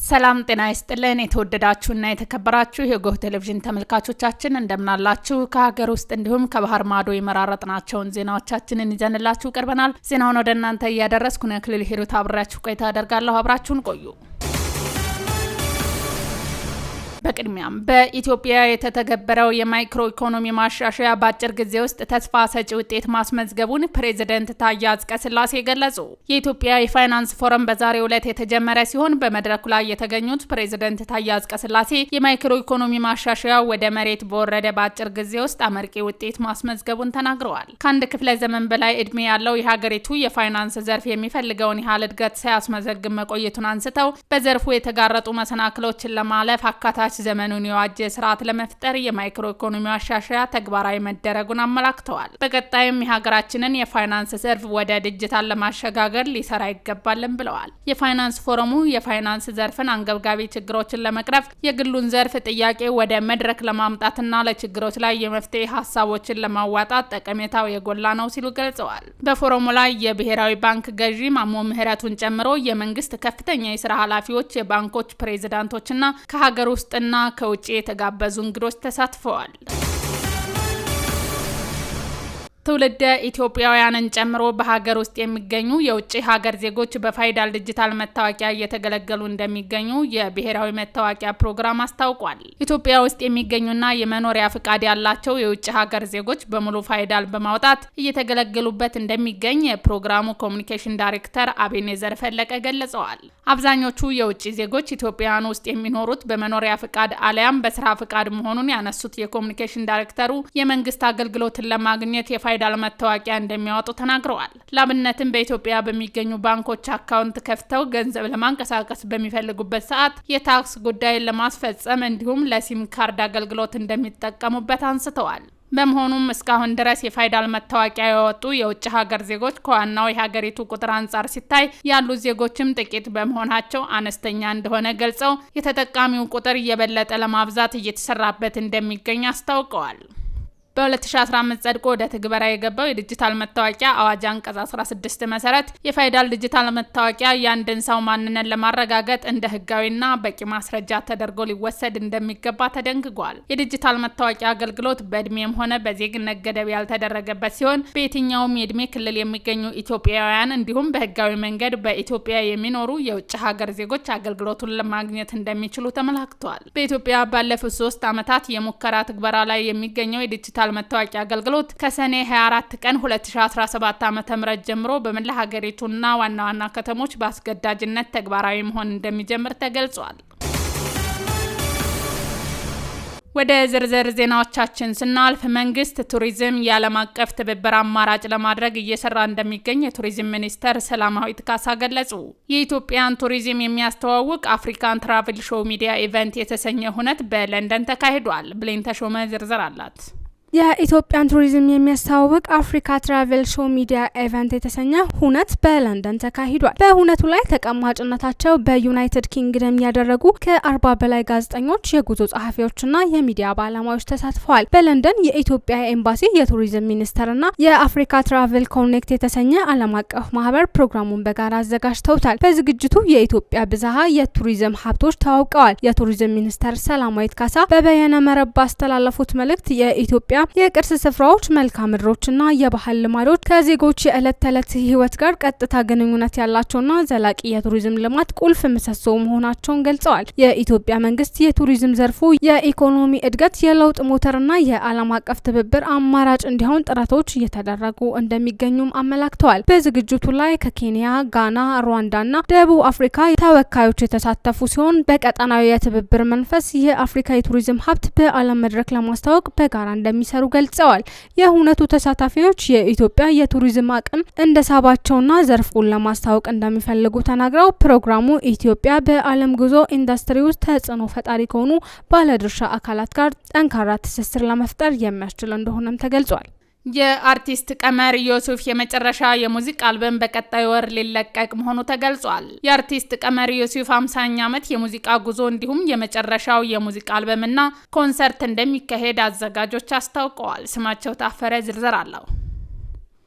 ሰላም ጤና ይስጥልን የተወደዳችሁና የተከበራችሁ የጎህ ቴሌቪዥን ተመልካቾቻችን እንደምናላችሁ ከሀገር ውስጥ እንዲሁም ከባህር ማዶ የመራረጥናቸውን ዜናዎቻችንን ይዘንላችሁ ቀርበናል። ዜናውን ወደ እናንተ ያደረስኩ ነው ክልል ሂሩት አብራችሁ ቆይታ አደርጋለሁ። አብራችሁን ቆዩ። በቅድሚያም በኢትዮጵያ የተተገበረው የማይክሮ ኢኮኖሚ ማሻሻያ በአጭር ጊዜ ውስጥ ተስፋ ሰጪ ውጤት ማስመዝገቡን ፕሬዝዳንት ታዬ አጽቀሥላሴ ገለጹ። የኢትዮጵያ የፋይናንስ ፎረም በዛሬው ዕለት የተጀመረ ሲሆን በመድረኩ ላይ የተገኙት ፕሬዝዳንት ታዬ አጽቀሥላሴ የማይክሮ ኢኮኖሚ ማሻሻያ ወደ መሬት በወረደ በአጭር ጊዜ ውስጥ አመርቂ ውጤት ማስመዝገቡን ተናግረዋል። ከአንድ ክፍለ ዘመን በላይ እድሜ ያለው የሀገሪቱ የፋይናንስ ዘርፍ የሚፈልገውን ያህል እድገት ሳያስመዘግብ መቆየቱን አንስተው በዘርፉ የተጋረጡ መሰናክሎችን ለማለፍ አካታች ዘመኑን የዋጀ ስርዓት ለመፍጠር የማይክሮ ኢኮኖሚ ማሻሻያ ተግባራዊ መደረጉን አመላክተዋል። በቀጣይም የሀገራችንን የፋይናንስ ዘርፍ ወደ ዲጂታል ለማሸጋገር ሊሰራ ይገባልም ብለዋል። የፋይናንስ ፎረሙ የፋይናንስ ዘርፍን አንገብጋቢ ችግሮችን ለመቅረፍ የግሉን ዘርፍ ጥያቄ ወደ መድረክ ለማምጣትና ለችግሮች ላይ የመፍትሄ ሀሳቦችን ለማዋጣት ጠቀሜታው የጎላ ነው ሲሉ ገልጸዋል። በፎረሙ ላይ የብሔራዊ ባንክ ገዢ ማሞ ምህረቱን ጨምሮ የመንግስት ከፍተኛ የስራ ኃላፊዎች፣ የባንኮች ፕሬዝዳንቶችና ከሀገር ውስጥ እና ከውጪ የተጋበዙ እንግዶች ተሳትፈዋል። ትውልደ ኢትዮጵያውያንን ጨምሮ በሀገር ውስጥ የሚገኙ የውጭ ሀገር ዜጎች በፋይዳል ዲጂታል መታወቂያ እየተገለገሉ እንደሚገኙ የብሔራዊ መታወቂያ ፕሮግራም አስታውቋል። ኢትዮጵያ ውስጥ የሚገኙና የመኖሪያ ፍቃድ ያላቸው የውጭ ሀገር ዜጎች በሙሉ ፋይዳል በማውጣት እየተገለገሉበት እንደሚገኝ የፕሮግራሙ ኮሚኒኬሽን ዳይሬክተር አቤኔዘር ፈለቀ ገልጸዋል። አብዛኞቹ የውጭ ዜጎች ኢትዮጵያውያን ውስጥ የሚኖሩት በመኖሪያ ፍቃድ አሊያም በስራ ፍቃድ መሆኑን ያነሱት የኮሚኒኬሽን ዳይሬክተሩ የመንግስት አገልግሎትን ለማግኘት የፋይዳል መታወቂያ እንደሚያወጡ ተናግረዋል። ላብነትም በኢትዮጵያ በሚገኙ ባንኮች አካውንት ከፍተው ገንዘብ ለማንቀሳቀስ በሚፈልጉበት ሰዓት የታክስ ጉዳይን ለማስፈጸም እንዲሁም ለሲም ካርድ አገልግሎት እንደሚጠቀሙበት አንስተዋል። በመሆኑም እስካሁን ድረስ የፋይዳል መታወቂያ ያወጡ የውጭ ሀገር ዜጎች ከዋናው የሀገሪቱ ቁጥር አንጻር ሲታይ ያሉት ዜጎችም ጥቂት በመሆናቸው አነስተኛ እንደሆነ ገልጸው የተጠቃሚው ቁጥር እየበለጠ ለማብዛት እየተሰራበት እንደሚገኝ አስታውቀዋል። በ2015 ጸድቆ ወደ ትግበራ የገባው የዲጂታል መታወቂያ አዋጅ አንቀጽ 16 መሰረት የፋይዳል ዲጂታል መታወቂያ የአንድን ሰው ማንነት ለማረጋገጥ እንደ ህጋዊና በቂ ማስረጃ ተደርጎ ሊወሰድ እንደሚገባ ተደንግጓል። የዲጂታል መታወቂያ አገልግሎት በእድሜም ሆነ በዜግነት ገደብ ያልተደረገበት ሲሆን በየትኛውም የእድሜ ክልል የሚገኙ ኢትዮጵያውያን እንዲሁም በህጋዊ መንገድ በኢትዮጵያ የሚኖሩ የውጭ ሀገር ዜጎች አገልግሎቱን ለማግኘት እንደሚችሉ ተመላክቷል። በኢትዮጵያ ባለፉት 3 ዓመታት የሙከራ ትግበራ ላይ የሚገኘው የዲጂታል መታወቂያ አገልግሎት ከሰኔ 24 ቀን 2017 ዓ.ም ጀምሮ በመላ ሀገሪቱና ዋና ዋና ከተሞች በአስገዳጅነት ተግባራዊ መሆን እንደሚጀምር ተገልጿል። ወደ ዝርዝር ዜናዎቻችን ስናልፍ መንግስት ቱሪዝም የዓለም አቀፍ ትብብር አማራጭ ለማድረግ እየሰራ እንደሚገኝ የቱሪዝም ሚኒስተር ሰላማዊት ካሳ ገለጹ። የኢትዮጵያን ቱሪዝም የሚያስተዋውቅ አፍሪካን ትራቭል ሾው ሚዲያ ኢቨንት የተሰኘ ሁነት በለንደን ተካሂዷል። ብሌን ተሾመ ዝርዝር አላት። የኢትዮጵያን ቱሪዝም የሚያስተዋውቅ አፍሪካ ትራቨል ሾው ሚዲያ ኢቨንት የተሰኘ ሁነት በለንደን ተካሂዷል። በሁነቱ ላይ ተቀማጭነታቸው በዩናይትድ ኪንግደም ያደረጉ ከ40 በላይ ጋዜጠኞች፣ የጉዞ ጸሐፊዎችና የሚዲያ ባለሙያዎች ተሳትፈዋል። በለንደን የኢትዮጵያ ኤምባሲ፣ የቱሪዝም ሚኒስቴርና የአፍሪካ ትራቨል ኮኔክት የተሰኘ ዓለም አቀፍ ማህበር ፕሮግራሙን በጋራ አዘጋጅተውታል። በዝግጅቱ የኢትዮጵያ ብዝሃ የቱሪዝም ሀብቶች ተዋውቀዋል። የቱሪዝም ሚኒስተር ሰላማዊት ካሳ በበየነ መረብ ባስተላለፉት መልእክት የኢትዮጵያ የቅርስ ስፍራዎች፣ መልክዓ ምድሮችና የባህል ልማዶች ከዜጎች የዕለት ተዕለት ህይወት ጋር ቀጥታ ግንኙነት ያላቸውና ዘላቂ የቱሪዝም ልማት ቁልፍ ምሰሶ መሆናቸውን ገልጸዋል። የኢትዮጵያ መንግስት የቱሪዝም ዘርፉ የኢኮኖሚ እድገት የለውጥ ሞተርና የዓለም አቀፍ ትብብር አማራጭ እንዲሆን ጥረቶች እየተደረጉ እንደሚገኙም አመላክተዋል። በዝግጅቱ ላይ ከኬንያ፣ ጋና፣ ሩዋንዳና ደቡብ አፍሪካ ተወካዮች የተሳተፉ ሲሆን በቀጠናዊ የትብብር መንፈስ የአፍሪካ የቱሪዝም ሀብት በዓለም መድረክ ለማስተዋወቅ በጋራ እንደሚሰሩ ገልጸዋል። የሁነቱ ተሳታፊዎች የኢትዮጵያ የቱሪዝም አቅም እንደሳባቸውና ዘርፉን ለማስተዋወቅ እንደሚፈልጉ ተናግረው ፕሮግራሙ ኢትዮጵያ በዓለም ጉዞ ኢንዱስትሪ ውስጥ ተጽዕኖ ፈጣሪ ከሆኑ ባለድርሻ አካላት ጋር ጠንካራ ትስስር ለመፍጠር የሚያስችል እንደሆነም ተገልጿል። የአርቲስት ቀመር ዮሱፍ የመጨረሻ የሙዚቃ አልበም በቀጣይ ወር ሊለቀቅ መሆኑ ተገልጿል። የአርቲስት ቀመር ዮሱፍ 50ኛ ዓመት የሙዚቃ ጉዞ እንዲሁም የመጨረሻው የሙዚቃ አልበምና ኮንሰርት እንደሚካሄድ አዘጋጆች አስታውቀዋል። ስማቸው ታፈረ ዝርዝር አለው።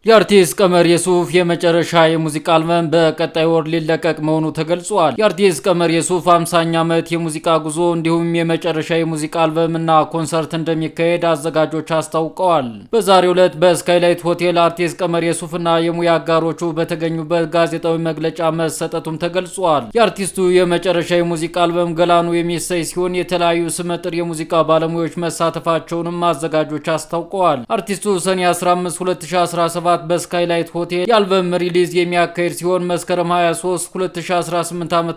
የአርቲስት ቀመር የሱፍ የመጨረሻ የሙዚቃ አልበም በቀጣይ ወር ሊለቀቅ መሆኑ ተገልጿል። የአርቲስት ቀመር የሱፍ 50ኛ ዓመት የሙዚቃ ጉዞ እንዲሁም የመጨረሻ የሙዚቃ አልበም እና ኮንሰርት እንደሚካሄድ አዘጋጆች አስታውቀዋል። በዛሬው ዕለት በስካይላይት ሆቴል አርቲስት ቀመር የሱፍና የሙያ አጋሮቹ በተገኙበት ጋዜጣዊ መግለጫ መሰጠቱም ተገልጿል። የአርቲስቱ የመጨረሻ የሙዚቃ አልበም ገላኑ የሚሰይ ሲሆን የተለያዩ ስመጥር የሙዚቃ ባለሙያዎች መሳተፋቸውንም አዘጋጆች አስታውቀዋል። አርቲስቱ ሰኔ 15 2017 በስካይላይት ሆቴል የአልበም ሪሊዝ የሚያካሄድ ሲሆን መስከረም 23 2018 ዓ.ም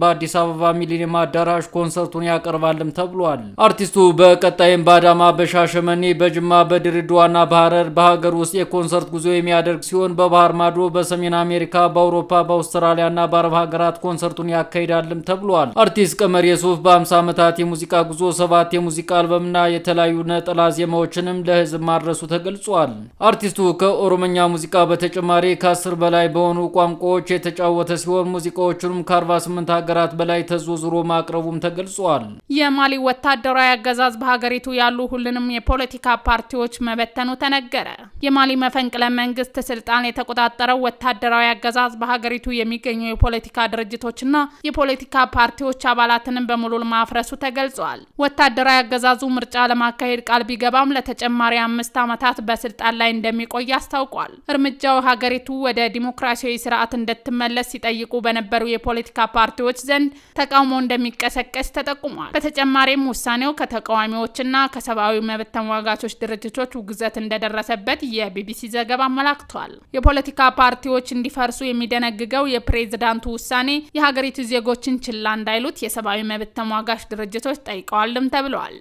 በአዲስ አበባ ሚሊኒየም አዳራሽ ኮንሰርቱን ያቀርባልም ተብሏል። አርቲስቱ በቀጣይም በአዳማ፣ በሻሸመኔ፣ በጅማ፣ በድሬዳዋና በሐረር በሀገር ውስጥ የኮንሰርት ጉዞ የሚያደርግ ሲሆን በባህር ማዶ፣ በሰሜን አሜሪካ፣ በአውሮፓ፣ በአውስትራሊያና በአረብ ሀገራት ኮንሰርቱን ያካሂዳልም ተብሏል። አርቲስት ቀመር የሱፍ በ50 ዓመታት የሙዚቃ ጉዞ 7 የሙዚቃ አልበምና የተለያዩ ነጠላ ዜማዎችንም ለህዝብ ማድረሱ ተገልጿል። አርቲስቱ ከኦሮምኛ ሙዚቃ በተጨማሪ ከ10 በላይ በሆኑ ቋንቋዎች የተጫወተ ሲሆን ሙዚቃዎቹንም ከ48 ሀገራት በላይ ተዘዋውሮ ማቅረቡም ተገልጿል። የማሊ ወታደራዊ አገዛዝ በሀገሪቱ ያሉ ሁሉንም የፖለቲካ ፓርቲዎች መበተኑ ተነገረ። የማሊ መፈንቅለ መንግስት ስልጣን የተቆጣጠረው ወታደራዊ አገዛዝ በሀገሪቱ የሚገኙ የፖለቲካ ድርጅቶችና የፖለቲካ ፓርቲዎች አባላትንም በሙሉ ማፍረሱ ተገልጿል። ወታደራዊ አገዛዙ ምርጫ ለማካሄድ ቃል ቢገባም ለተጨማሪ 5 ዓመታት በስልጣን ላይ እንደሚቆይ አስታውቋል። እርምጃው ሀገሪቱ ወደ ዲሞክራሲያዊ ስርዓት እንድትመለስ ሲጠይቁ በነበሩ የፖለቲካ ፓርቲዎች ዘንድ ተቃውሞ እንደሚቀሰቀስ ተጠቁሟል። በተጨማሪም ውሳኔው ከተቃዋሚዎችና ከሰብአዊ መብት ተሟጋቾች ድርጅቶች ውግዘት እንደደረሰበት የቢቢሲ ዘገባ አመላክቷል። የፖለቲካ ፓርቲዎች እንዲፈርሱ የሚደነግገው የፕሬዝዳንቱ ውሳኔ የሀገሪቱ ዜጎችን ችላ እንዳይሉት የሰብአዊ መብት ተሟጋች ድርጅቶች ጠይቀዋልም ተብሏል።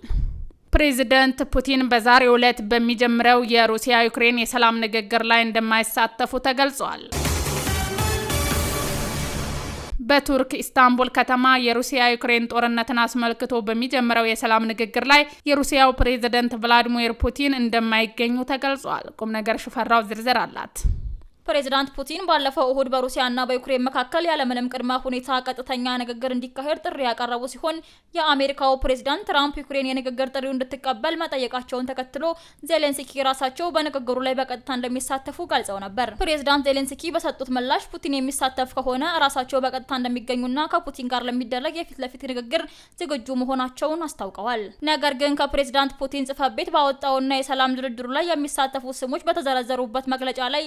ፕሬዚደንት ፑቲን በዛሬው ዕለት በሚጀምረው የሩሲያ ዩክሬን የሰላም ንግግር ላይ እንደማይሳተፉ ተገልጿል። በቱርክ ኢስታንቡል ከተማ የሩሲያ ዩክሬን ጦርነትን አስመልክቶ በሚጀምረው የሰላም ንግግር ላይ የሩሲያው ፕሬዝዳንት ቭላዲሚር ፑቲን እንደማይገኙ ተገልጿል። ቁም ነገር ሽፈራው ዝርዝር አላት። ፕሬዚዳንት ፑቲን ባለፈው እሁድ በሩሲያና በዩክሬን መካከል ያለምንም ቅድመ ሁኔታ ቀጥተኛ ንግግር እንዲካሄድ ጥሪ ያቀረቡ ሲሆን የአሜሪካው ፕሬዚዳንት ትራምፕ ዩክሬን የንግግር ጥሪውን እንድትቀበል መጠየቃቸውን ተከትሎ ዜሌንስኪ ራሳቸው በንግግሩ ላይ በቀጥታ እንደሚሳተፉ ገልጸው ነበር። ፕሬዚዳንት ዜሌንስኪ በሰጡት ምላሽ ፑቲን የሚሳተፍ ከሆነ ራሳቸው በቀጥታ እንደሚገኙና ከፑቲን ጋር ለሚደረግ የፊት ለፊት ንግግር ዝግጁ መሆናቸውን አስታውቀዋል። ነገር ግን ከፕሬዚዳንት ፑቲን ጽሕፈት ቤት ባወጣውና የሰላም ድርድሩ ላይ የሚሳተፉ ስሞች በተዘረዘሩበት መግለጫ ላይ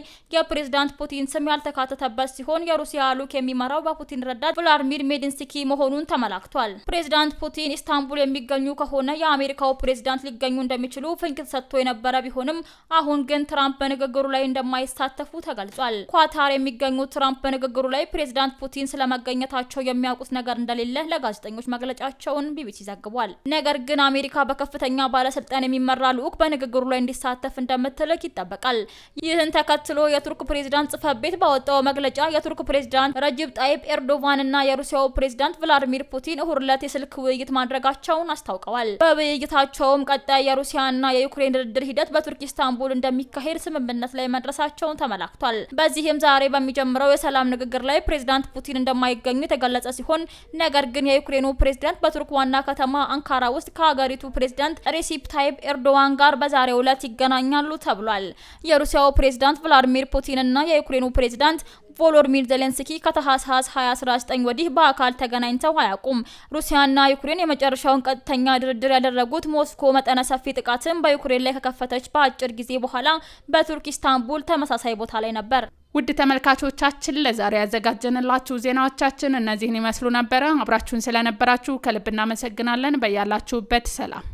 ፕሬዚዳንት ፑቲን ስም ያልተካተተበት ሲሆን የሩሲያ ልዑክ የሚመራው በፑቲን ረዳት ቭላድሚር ሜዲንስኪ መሆኑን ተመላክቷል። ፕሬዚዳንት ፑቲን ኢስታንቡል የሚገኙ ከሆነ የአሜሪካው ፕሬዚዳንት ሊገኙ እንደሚችሉ ፍንጭ ተሰጥቶ የነበረ ቢሆንም አሁን ግን ትራምፕ በንግግሩ ላይ እንደማይሳተፉ ተገልጿል። ኳታር የሚገኙ ትራምፕ በንግግሩ ላይ ፕሬዚዳንት ፑቲን ስለመገኘታቸው የሚያውቁት ነገር እንደሌለ ለጋዜጠኞች መግለጫቸውን ቢቢሲ ዘግቧል። ነገር ግን አሜሪካ በከፍተኛ ባለስልጣን የሚመራ ልዑክ በንግግሩ ላይ እንዲሳተፍ እንደምትልክ ይጠበቃል። ይህን ተከትሎ የቱርክ ፕሬዚዳንት ጽሕፈት ቤት ባወጣው መግለጫ የቱርክ ፕሬዚዳንት ረጅብ ጣይብ ኤርዶቫን እና የሩሲያው ፕሬዚዳንት ቭላድሚር ፑቲን እሁድ ዕለት የስልክ ውይይት ማድረጋቸውን አስታውቀዋል። በውይይታቸውም ቀጣይ የሩሲያና የዩክሬን ድርድር ሂደት በቱርክ ኢስታንቡል እንደሚካሄድ ስምምነት ላይ መድረሳቸውን ተመላክቷል። በዚህም ዛሬ በሚጀምረው የሰላም ንግግር ላይ ፕሬዚዳንት ፑቲን እንደማይገኙ የተገለጸ ሲሆን ነገር ግን የዩክሬኑ ፕሬዚዳንት በቱርክ ዋና ከተማ አንካራ ውስጥ ከሀገሪቱ ፕሬዚዳንት ሬሲፕ ታይብ ኤርዶዋን ጋር በዛሬው ዕለት ይገናኛሉ ተብሏል። የሩሲያው ፕሬዚዳንት ቭላድሚር ፑቲን እና የዩክሬኑ ፕሬዚዳንት ቮሎዲሚር ዜሌንስኪ ከታህሳስ 2019 ወዲህ በአካል ተገናኝተው አያውቁም። ሩሲያና ዩክሬን የመጨረሻውን ቀጥተኛ ድርድር ያደረጉት ሞስኮ መጠነ ሰፊ ጥቃትን በዩክሬን ላይ ከከፈተች በአጭር ጊዜ በኋላ በቱርክ ኢስታንቡል ተመሳሳይ ቦታ ላይ ነበር። ውድ ተመልካቾቻችን ለዛሬ ያዘጋጀንላችሁ ዜናዎቻችን እነዚህን ይመስሉ ነበር። አብራችሁን ስለነበራችሁ ከልብ እናመሰግናለን። በያላችሁበት ሰላም